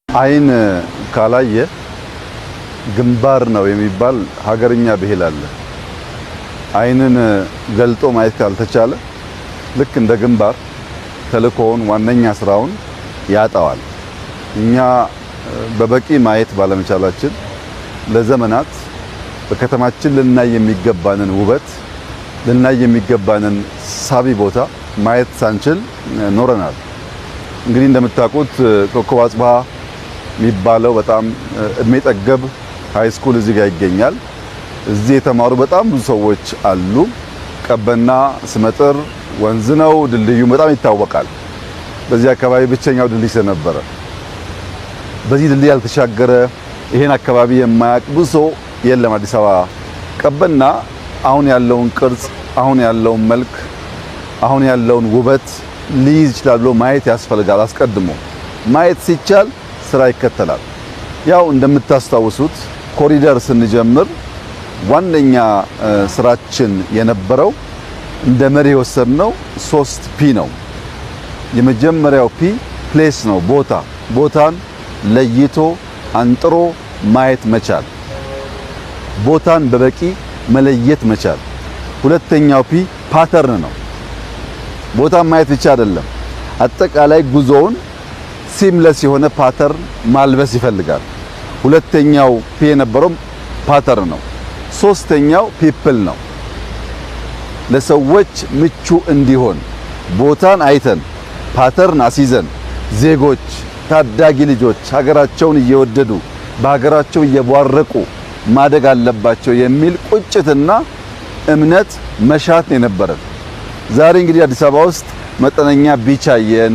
አይን ካላየ ግንባር ነው የሚባል ሀገርኛ ብሂል አለ። አይንን ገልጦ ማየት ካልተቻለ ልክ እንደ ግንባር ተልእኮውን ዋነኛ ስራውን ያጣዋል። እኛ በበቂ ማየት ባለመቻላችን ለዘመናት በከተማችን ልናይ የሚገባንን ውበት ልናይ የሚገባንን ሳቢ ቦታ ማየት ሳንችል ኖረናል። እንግዲህ እንደምታውቁት ኮከብ አጽብሃ የሚባለው በጣም እድሜ ጠገብ ሃይ ስኩል እዚህ ጋር ይገኛል። እዚህ የተማሩ በጣም ብዙ ሰዎች አሉ። ቀበና ስመጥር ወንዝ ነው፣ ድልድዩ በጣም ይታወቃል። በዚህ አካባቢ ብቸኛው ድልድይ ስለነበረ በዚህ ድልድይ ያልተሻገረ ይሄን አካባቢ የማያውቅ ብዙ ሰው የለም። አዲስ አበባ ቀበና አሁን ያለውን ቅርጽ፣ አሁን ያለውን መልክ፣ አሁን ያለውን ውበት ሊይዝ ይችላል ብሎ ማየት ያስፈልጋል። አስቀድሞ ማየት ሲቻል ስራ ይከተላል። ያው እንደምታስታውሱት ኮሪደር ስንጀምር ዋነኛ ስራችን የነበረው እንደ መሪ የወሰድነው 3P ነው። የመጀመሪያው ፒ ፕሌስ ነው፣ ቦታ። ቦታን ለይቶ አንጥሮ ማየት መቻል፣ ቦታን በበቂ መለየት መቻል። ሁለተኛው ፒ ፓተርን ነው። ቦታን ማየት ብቻ አይደለም፣ አጠቃላይ ጉዞውን ሲምለስ የሆነ ፓተርን ማልበስ ይፈልጋል። ሁለተኛው ፒ የነበረው ፓተርን ነው። ሶስተኛው ፒፕል ነው። ለሰዎች ምቹ እንዲሆን ቦታን አይተን ፓተርን አስይዘን ዜጎች፣ ታዳጊ ልጆች ሀገራቸውን እየወደዱ በሀገራቸው እየቧረቁ ማደግ አለባቸው የሚል ቁጭትና እምነት መሻት ነው የነበረን። ዛሬ እንግዲህ አዲስ አበባ ውስጥ መጠነኛ ቢች አየን፣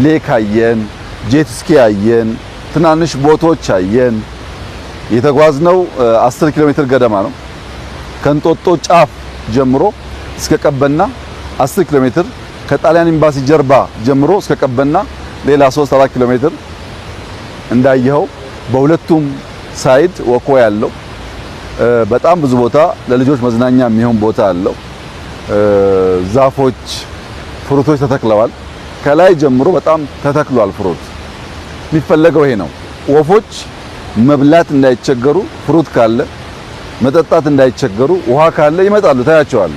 ሌክ አየን፣ ጄት ስኪ አየን፣ ትናንሽ ቦቶች አየን። የተጓዝነው 10 ኪሎ ሜትር ገደማ ነው። ከእንጦጦ ጫፍ ጀምሮ እስከ ቀበና 10 ኪሎ ሜትር፣ ከጣሊያን ኤምባሲ ጀርባ ጀምሮ እስከ ቀበና ሌላ 3-4 ኪሎ ሜትር እንዳየኸው በሁለቱም ሳይድ ወኮ ያለው በጣም ብዙ ቦታ ለልጆች መዝናኛ የሚሆን ቦታ አለው። ዛፎች፣ ፍሩቶች ተተክለዋል። ከላይ ጀምሮ በጣም ተተክሏል ፍሩት። የሚፈለገው ይሄ ነው። ወፎች መብላት እንዳይቸገሩ ፍሩት ካለ መጠጣት እንዳይቸገሩ ውሃ ካለ ይመጣሉ፣ ታያቸዋል።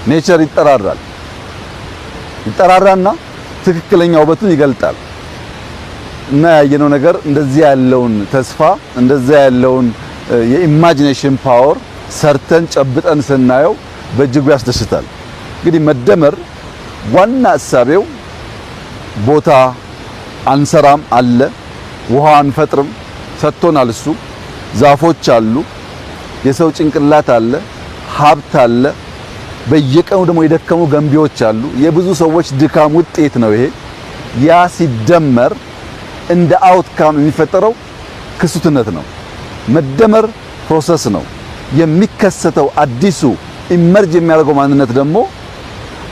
ኔቸር ይጠራራና ትክክለኛ ውበቱን ይገልጣል። እና ያየነው ነገር እንደዚህ ያለውን ተስፋ እንደዚህ ያለውን የኢማጂኔሽን ፓወር ሰርተን ጨብጠን ስናየው በእጅጉ ያስደስታል። እንግዲህ መደመር ዋና እሳቤው ቦታ አንሰራም አለ፣ ውሃ አንፈጥርም ሰጥቶናል እሱ፣ ዛፎች አሉ፣ የሰው ጭንቅላት አለ፣ ሀብት አለ፣ በየቀኑ ደግሞ የደከሙ ገንቢዎች አሉ። የብዙ ሰዎች ድካም ውጤት ነው ይሄ። ያ ሲደመር እንደ አውትካም የሚፈጠረው ክሱትነት ነው። መደመር ፕሮሰስ ነው። የሚከሰተው አዲሱ ኢመርጅ የሚያደርገው ማንነት ደግሞ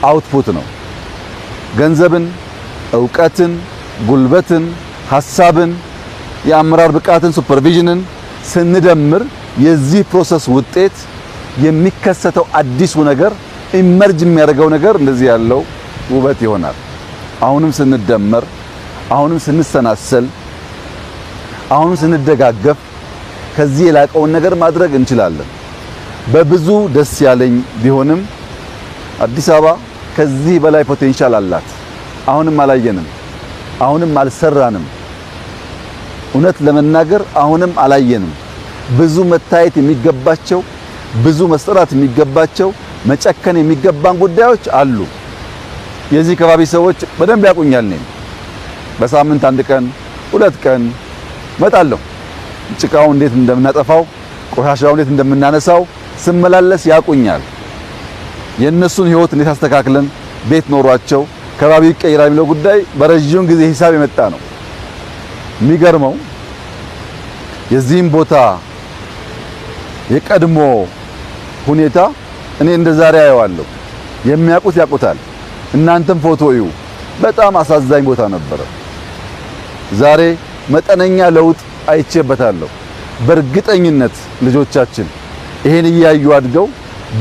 አውትፑት ነው። ገንዘብን፣ ዕውቀትን፣ ጉልበትን፣ ሐሳብን፣ የአመራር ብቃትን፣ ሱፐርቪዥንን ስንደምር የዚህ ፕሮሰስ ውጤት የሚከሰተው አዲሱ ነገር ኢመርጅ የሚያደርገው ነገር እንደዚህ ያለው ውበት ይሆናል። አሁንም ስንደመር፣ አሁንም ስንሰናሰል፣ አሁንም ስንደጋገፍ ከዚህ የላቀውን ነገር ማድረግ እንችላለን። በብዙ ደስ ያለኝ ቢሆንም አዲስ አበባ ከዚህ በላይ ፖቴንሻል አላት። አሁንም አላየንም፣ አሁንም አልሰራንም። እውነት ለመናገር አሁንም አላየንም። ብዙ መታየት የሚገባቸው፣ ብዙ መሰራት የሚገባቸው፣ መጨከን የሚገባን ጉዳዮች አሉ። የዚህ ከባቢ ሰዎች በደንብ ያቁኛል። እኔ በሳምንት 1 ቀን 2 ቀን መጣለሁ። ጭቃው እንዴት እንደምናጠፋው፣ ቆሻሻው እንዴት እንደምናነሳው ስመላለስ ያቁኛል። የነሱን ህይወት እንዴት አስተካክለን ቤት ኖሯቸው ከባቢ ይቀይራል የሚለው ጉዳይ በረጅም ጊዜ ሂሳብ የመጣ ነው። የሚገርመው የዚህም ቦታ የቀድሞ ሁኔታ እኔ እንደ ዛሬ አየዋለሁ። የሚያውቁት ያውቁታል። እናንተም ፎቶ እዩ። በጣም አሳዛኝ ቦታ ነበረ። ዛሬ መጠነኛ ለውጥ አይቼበታለሁ። በእርግጠኝነት ልጆቻችን ይሄን እያዩ አድገው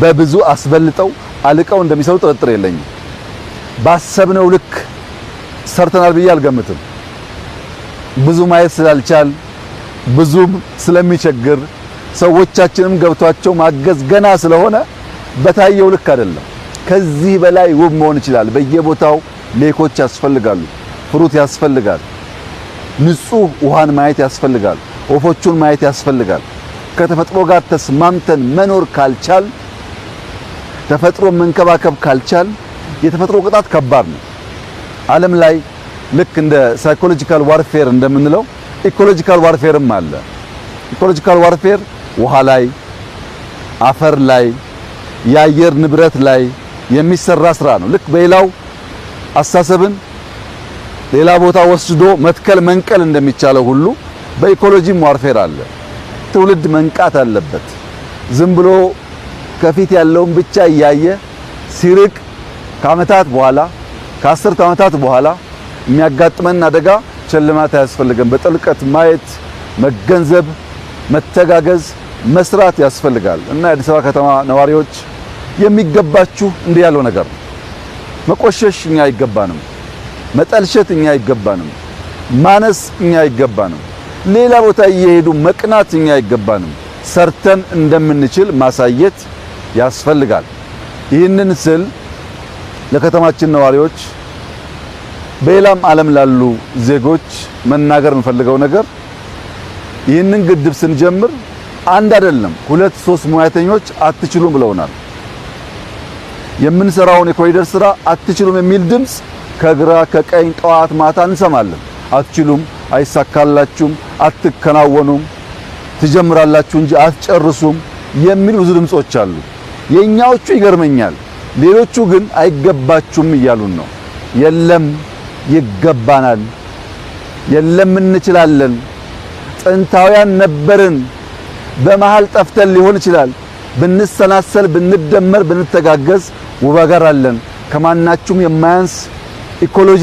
በብዙ አስበልጠው አልቀው እንደሚሰሩ ጥርጥር የለኝም። ባሰብነው ልክ ሰርተናል ብዬ አልገምትም። ብዙ ማየት ስላልቻል ብዙም ስለሚቸግር ሰዎቻችንም ገብቷቸው ማገዝ ገና ስለሆነ በታየው ልክ አይደለም። ከዚህ በላይ ውብ መሆን ይችላል። በየቦታው ሌኮች ያስፈልጋሉ፣ ፍሩት ያስፈልጋል፣ ንጹህ ውሃን ማየት ያስፈልጋል፣ ወፎቹን ማየት ያስፈልጋል። ከተፈጥሮ ጋር ተስማምተን መኖር ካልቻል፣ ተፈጥሮ መንከባከብ ካልቻል የተፈጥሮ ቅጣት ከባድ ነው። ዓለም ላይ ልክ እንደ ሳይኮሎጂካል ዋርፌር እንደምንለው ኢኮሎጂካል ዋርፌርም አለ። ኢኮሎጂካል ዋርፌር ውሃ ላይ፣ አፈር ላይ፣ የአየር ንብረት ላይ የሚሰራ ስራ ነው። ልክ በሌላው አስተሳሰብን ሌላ ቦታ ወስዶ መትከል መንቀል እንደሚቻለው ሁሉ በኢኮሎጂም ዋርፌር አለ። ትውልድ መንቃት አለበት። ዝም ብሎ ከፊት ያለውን ብቻ እያየ ሲርቅ ከዓመታት በኋላ ከ10 ዓመታት በኋላ የሚያጋጥመን አደጋ ቸልማት አያስፈልግም። በጥልቀት ማየት፣ መገንዘብ፣ መተጋገዝ፣ መስራት ያስፈልጋል እና የአዲስ አበባ ከተማ ነዋሪዎች የሚገባችሁ እንዲህ ያለው ነገር ነው። መቆሸሽ እኛ አይገባንም፣ መጠልሸት እኛ አይገባንም፣ ማነስ እኛ አይገባንም፣ ሌላ ቦታ እየሄዱ መቅናት እኛ አይገባንም። ሰርተን እንደምንችል ማሳየት ያስፈልጋል። ይህንን ስል ለከተማችን ነዋሪዎች በሌላም ዓለም ላሉ ዜጎች መናገር የምፈልገው ነገር ይህንን ግድብ ስንጀምር አንድ አይደለም 2-3 ሙያተኞች አትችሉም ብለውናል። የምንሰራውን የኮሪደር ስራ አትችሉም የሚል ድምጽ ከግራ ከቀኝ ጠዋት ማታ እንሰማለን። አትችሉም፣ አይሳካላችሁም፣ አትከናወኑም፣ ትጀምራላችሁ እንጂ አትጨርሱም የሚሉ ብዙ ድምጾች አሉ። የኛዎቹ ይገርመኛል። ሌሎቹ ግን አይገባችሁም እያሉን ነው። የለም ይገባናል፣ የለም እንችላለን፣ ጥንታውያን ነበርን፣ በመሃል ጠፍተን ሊሆን ይችላል። ብንሰናሰል፣ ብንደመር፣ ብንተጋገዝ ውብ አገር አለን። ከማናችሁም የማያንስ ኢኮሎጂ